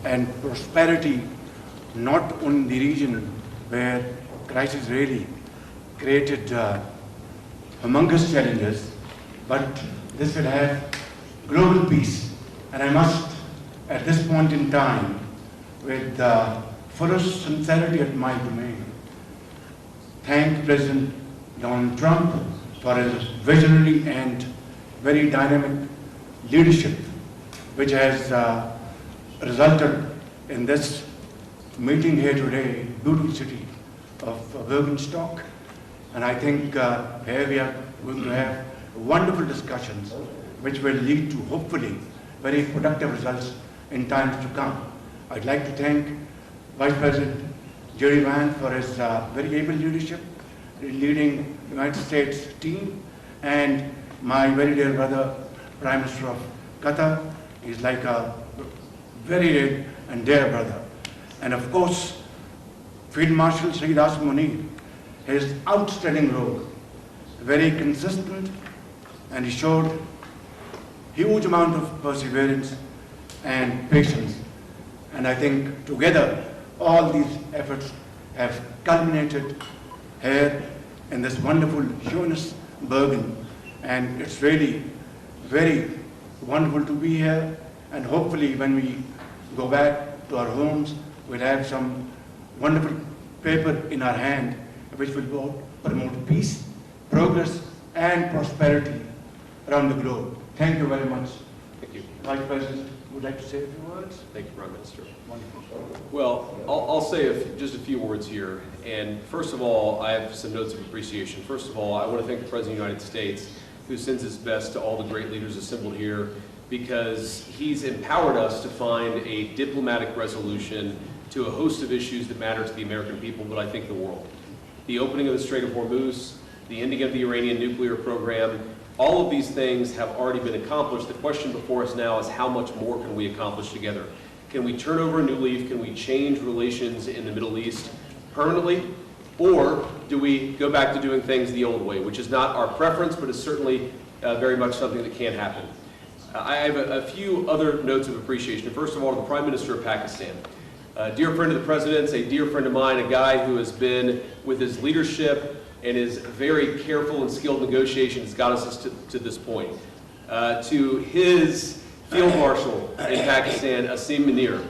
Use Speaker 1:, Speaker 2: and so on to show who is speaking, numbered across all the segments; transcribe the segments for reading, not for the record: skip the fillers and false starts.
Speaker 1: and prosperity, not only in the region where crisis really created humongous challenges, but this will have global peace. And I must, at this point in time, with fullest sincerity at my domain, thank President Donald Trump for his visionary and very dynamic leadership, which has resulted in this meeting here today, beautiful city of Bürgenstock. And I think here we are going to have wonderful discussions which will lead to hopefully very productive results in times to come. I'd like to thank Vice President Jerry Vance for his very able leadership, leading the United States team, and my very dear brother, Prime Minister of Qatar. He's like a very dear and dear brother. And of course, Field Marshal Shehbaz Sharif, his outstanding role, very consistent, and he showed huge amount of perseverance and patience. And I think together, all these efforts have culminated here in this wonderful Bergen. And it's really very wonderful to be here. And hopefully when we go back to our homes, we'll have some wonderful paper in our hand which will promote peace, progress, and prosperity around the globe. Thank you very much.
Speaker 2: Thank you.
Speaker 1: Vice President, would like to say a few words?
Speaker 2: Thank you, Prime Minister.
Speaker 1: Wonderful.
Speaker 2: Well, I'll say just a few words here. And first of all, I have some notes of appreciation. First of all, I want to thank the President of the United States, who sends his best to all the great leaders assembled here, because he's empowered us to find a diplomatic resolution to a host of issues that matter to the American people, but I think the world. The opening of the Strait of Hormuz, the ending of the Iranian nuclear program, all of these things have already been accomplished. The question before us now is how much more can we accomplish together? Can we turn over a new leaf? Can we change relations in the Middle East permanently? Or do we go back to doing things the old way, which is not our preference, but is certainly very much something that can happen. I have a few other notes of appreciation. First of all, to the Prime Minister of Pakistan. A dear friend of the President's, a dear friend of mine, a guy who has been, with his leadership and his very careful and skilled negotiations, got us to this point. To his Field Marshal in Pakistan, Asim Munir.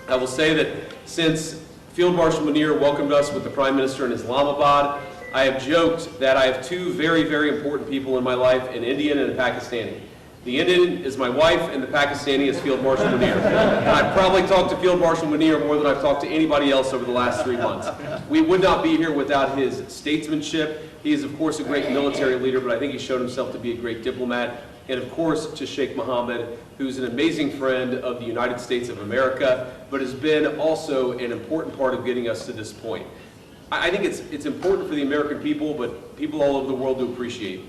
Speaker 2: I will say that since Field Marshal Munir welcomed us with the Prime Minister in Islamabad, I have joked that I have two very, very important people in my life, an Indian and a Pakistani. The Indian is my wife, and the Pakistani is Field Marshal Munir. And I've probably talked to Field Marshal Munir more than I've talked to anybody else over the last 3 months. We would not be here without his statesmanship. He is, of course, a great military leader, but I think he's shown himself to be a great diplomat. And, of course, to Sheikh Mohammed, who's an amazing friend of the United States of America, but has been also an important part of getting us to this point. I think it's important for the American people, but people all over the world to appreciate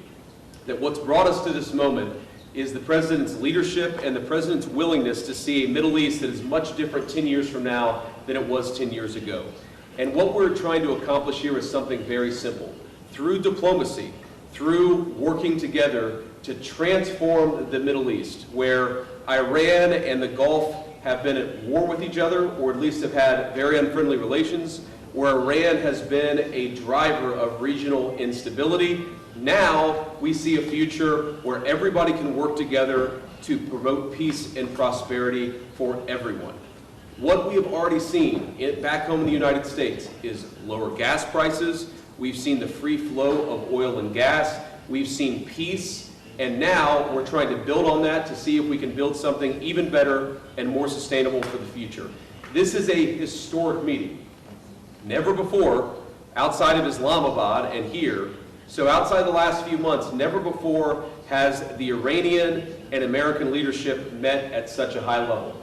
Speaker 2: that what's brought us to this moment is the President's leadership and the President's willingness to see a Middle East that is much different 10 years from now than it was 10 years ago. And what we're trying to accomplish here is something very simple. Through diplomacy, through working together to transform the Middle East, where Iran and the Gulf have been at war with each other, or at least have had very unfriendly relations, where Iran has been a driver of regional instability. Now we see a future where everybody can work together to promote peace and prosperity for everyone. What we have already seen back home in the United States is lower gas prices. We've seen the free flow of oil and gas. We've seen peace. And now we're trying to build on that to see if we can build something even better and more sustainable for the future. This is a historic meeting. Never before, outside of Islamabad and here, so outside the last few months, never before has the Iranian and American leadership met at such a high level.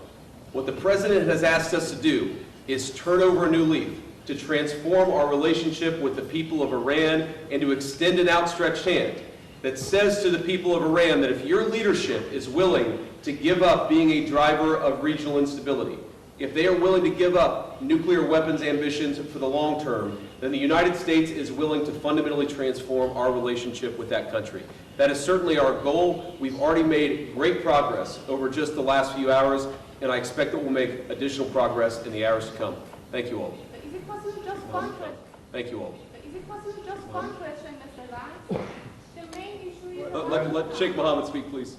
Speaker 2: What the President has asked us to do is turn over a new leaf, to transform our relationship with the people of Iran and to extend an outstretched hand that says to the people of Iran that if your leadership is willing to give up being a driver of regional instability, if they are willing to give up nuclear weapons ambitions for the long term, then the United States is willing to fundamentally transform our relationship with that country. That is certainly our goal. We've already made great progress over just the last few hours. and I expect that we'll make additional progress in the hours to come. Thank you all.
Speaker 3: Is it possible just one question?
Speaker 2: Thank you all.
Speaker 3: Is it possible just one question, Mr. Vance? The main issue is...
Speaker 2: Let Sheikh Mohammed speak, please.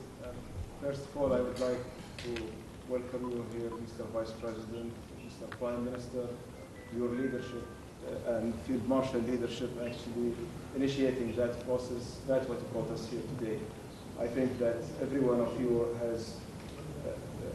Speaker 4: First of all, I would like to welcome you here, Mr. Vice President, Mr. Prime Minister, your leadership and Field Marshal leadership actually initiating that process. That's what brought us here today. I think that every one of you has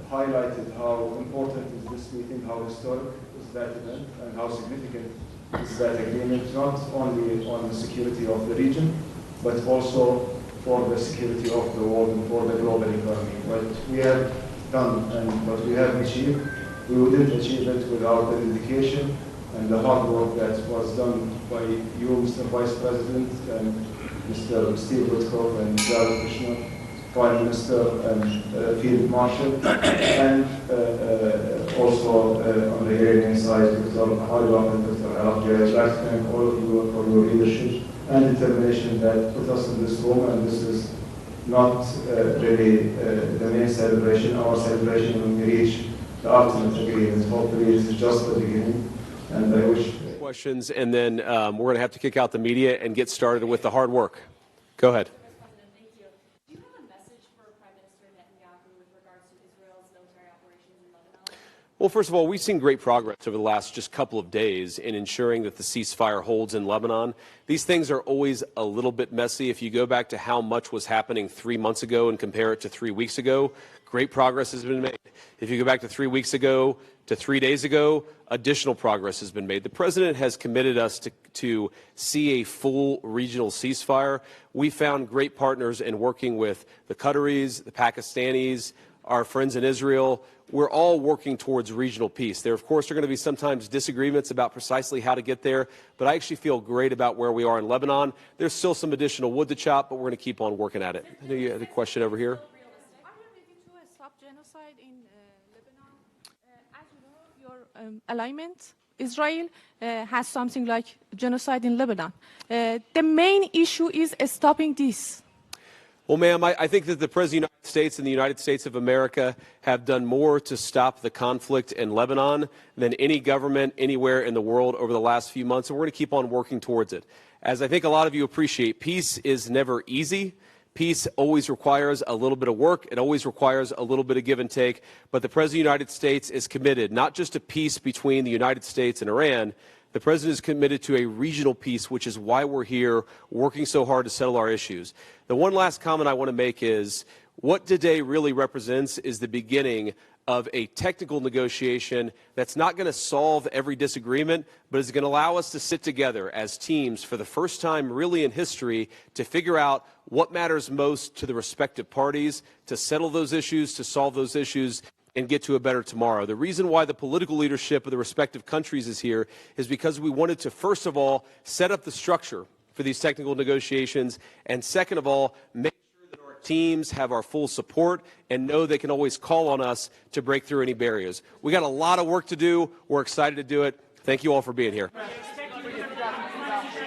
Speaker 4: highlighted how important is this meeting, how historic is that event, and how significant is that agreement, not only on the security of the region, but also for the security of the world and for the global economy. What we have done and what we have achieved, we wouldn't achieve it without the dedication and the hard work that was done by you, Mr. Vice President, and Mr. Steve Woodcock and Jared Kushner, Prime Minister and Field Marshal, and also on the Iranian side, Dr. Haribam and Dr. Arabia. I'd like to thank all of you for your leadership and determination that put us in this room, and this is not really the main celebration. Our celebration when we reach the ultimate agreement. Hopefully this is just the beginning, and I wish...
Speaker 2: Questions, and then we're going to have to kick out the media and get started with the hard work. Go ahead. Well, first of all, we've seen great progress over the last just couple of days in ensuring that the ceasefire holds in Lebanon. These things are always a little bit messy. If you go back to how much was happening 3 months ago and compare it to 3 weeks ago, great progress has been made. If you go back to 3 weeks ago to 3 days ago, additional progress has been made. The president has committed us to see a full regional ceasefire. We found great partners in working with the Qataris, the Pakistanis, our friends in Israel. We're all working towards regional peace. There, of course, are going to be sometimes disagreements about precisely how to get there, but I actually feel great about where we are in Lebanon. There's still some additional wood to chop, but we're going to keep on working at it. I know you had a question over here.
Speaker 3: Are you ready to stop genocide in Lebanon? As you know, your alignment, Israel, has something like genocide in Lebanon. The main issue is stopping this.
Speaker 2: Well, ma'am, I think that the President of the United States and the United States of America have done more to stop the conflict in Lebanon than any government anywhere in the world over the last few months, and we're going to keep on working towards it. As I think a lot of you appreciate, peace is never easy. Peace always requires a little bit of work. It always requires a little bit of give and take. But the President of the United States is committed not just to peace between the United States and Iran. The President is committed to a regional peace, which is why we're here working so hard to settle our issues. The one last comment I want to make is what today really represents is the beginning of a technical negotiation that's not going to solve every disagreement, but is going to allow us to sit together as teams for the first time really in history to figure out what matters most to the respective parties, to settle those issues, to solve those issues, and get to a better tomorrow. The reason why the political leadership of the respective countries is here is because we wanted to, first of all, set up the structure for these technical negotiations, and second of all, make sure that our teams have our full support and know they can always call on us to break through any barriers. We got a lot of work to do. We're excited to do it. Thank you all for being here.